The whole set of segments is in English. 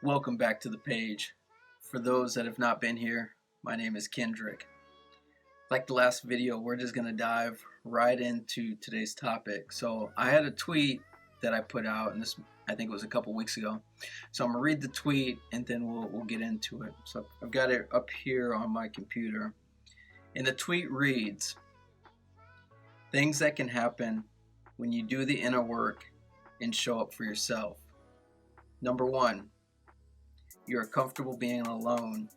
Welcome back to the page. For those that have not been here, my name is Kendrick. Like the last video, we're just going to dive right into today's topic. So I had a tweet that I put out, and this I think it was a couple weeks ago. So I'm going to read the tweet and then we'll get into it. So I've got it up here on my computer. And the tweet reads, "Things that can happen when you do the inner work and show up for yourself. Number 1, you are comfortable being alone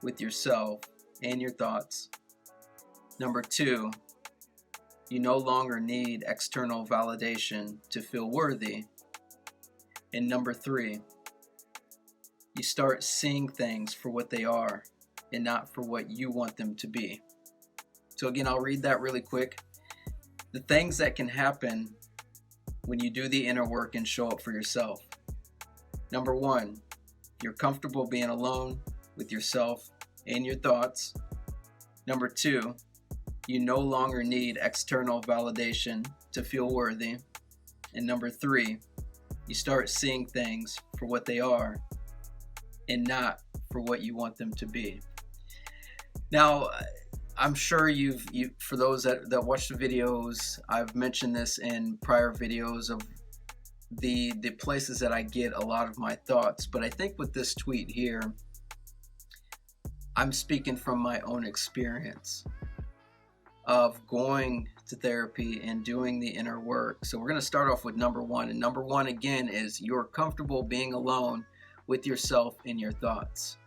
with yourself and your thoughts. Number 2, you no longer need external validation to feel worthy. And number 3, you start seeing things for what they are and not for what you want them to be." So again, I'll read that really quick. The things that can happen when you do the inner work and show up for yourself. Number 1, you're comfortable being alone with yourself and your thoughts. Number 2, you no longer need external validation to feel worthy. And number 3, you start seeing things for what they are and not for what you want them to be. Now, I'm sure for those that watch the videos, I've mentioned this in prior videos of the places that I get a lot of my thoughts, but I think with this tweet here, I'm speaking from my own experience of going to therapy and doing the inner work. So we're going to start off with number 1, and number 1 again is you're comfortable being alone with yourself and your thoughts.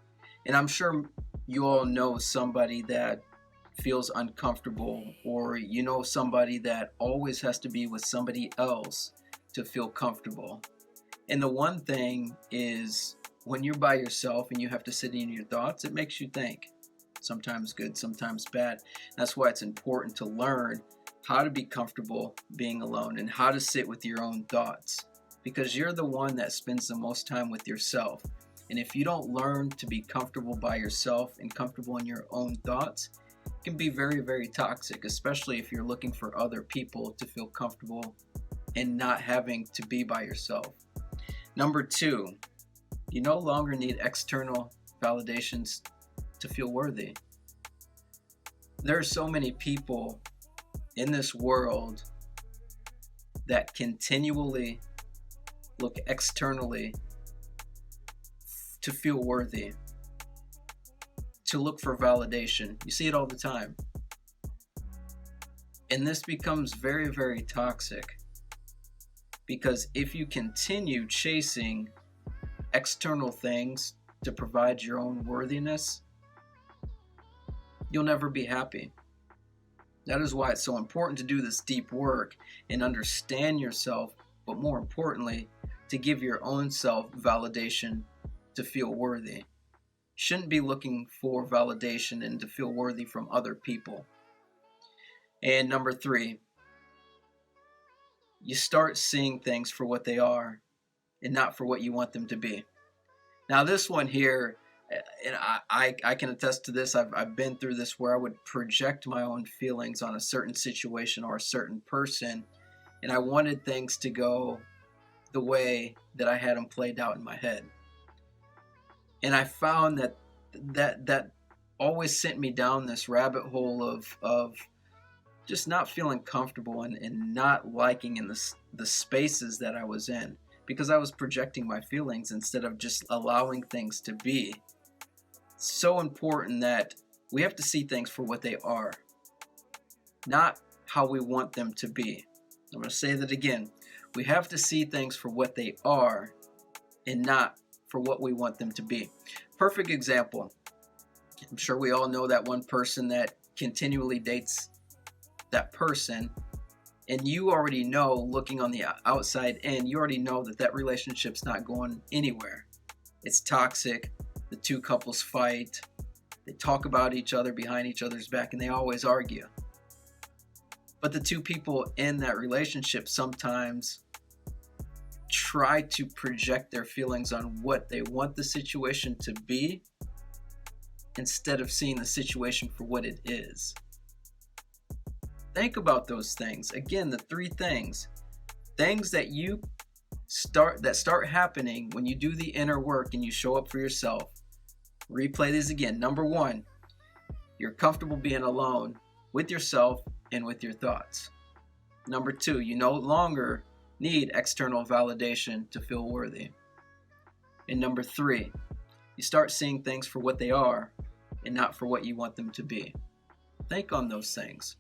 And I'm sure you all know somebody that feels uncomfortable, or you know somebody that always has to be with somebody else to feel comfortable. And the one thing is, when you're by yourself and you have to sit in your thoughts, it makes you think. Sometimes good, sometimes bad. That's why it's important to learn how to be comfortable being alone and how to sit with your own thoughts, because you're the one that spends the most time with yourself. And if you don't learn to be comfortable by yourself and comfortable in your own thoughts, it can be very, very toxic, especially if you're looking for other people to feel comfortable and not having to be by yourself. Number 2, you no longer need external validations to feel worthy. There are so many people in this world that continually look externally to feel worthy, to look for validation. You see it all the time. And this becomes very, very toxic, because if you continue chasing external things to provide your own worthiness, you'll never be happy. That is why it's so important to do this deep work and understand yourself, but more importantly, to give your own self validation to feel worthy. You shouldn't be looking for validation and to feel worthy from other people. And number 3, you start seeing things for what they are and not for what you want them to be. Now this one here, and I can attest to this, I've been through this, where I would project my own feelings on a certain situation or a certain person, and I wanted things to go the way that I had them played out in my head. And I found that always sent me down this rabbit hole of just not feeling comfortable and not liking in the spaces that I was in, because I was projecting my feelings instead of just allowing things to be. So important that we have to see things for what they are, not how we want them to be. I'm going to say that again. We have to see things for what they are and not for what we want them to be. Perfect example. I'm sure we all know that one person that continually dates that person, and you already know, looking on the outside in, you already know that relationship's not going anywhere. It's toxic. The two couples fight. They talk about each other behind each other's back, and they always argue. But the two people in that relationship sometimes try to project their feelings on what they want the situation to be instead of seeing the situation for what it is. Think about those things. Again, the 3 things. Things that you start happening when you do the inner work and you show up for yourself. Replay these again. Number 1, you're comfortable being alone with yourself and with your thoughts. Number 2, you no longer need external validation to feel worthy. And number 3, you start seeing things for what they are and not for what you want them to be. Think on those things.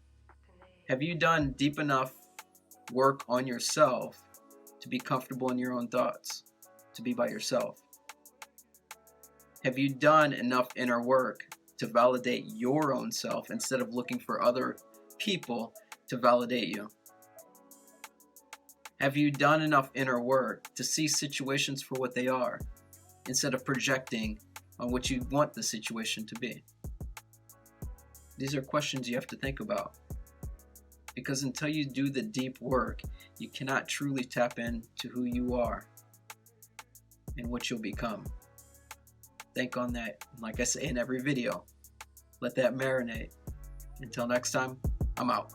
Have you done deep enough work on yourself to be comfortable in your own thoughts, to be by yourself? Have you done enough inner work to validate your own self instead of looking for other people to validate you? Have you done enough inner work to see situations for what they are instead of projecting on what you want the situation to be? These are questions you have to think about, because until you do the deep work, you cannot truly tap into who you are and what you'll become. Think on that. Like I say in every video, let that marinate. Until next time, I'm out.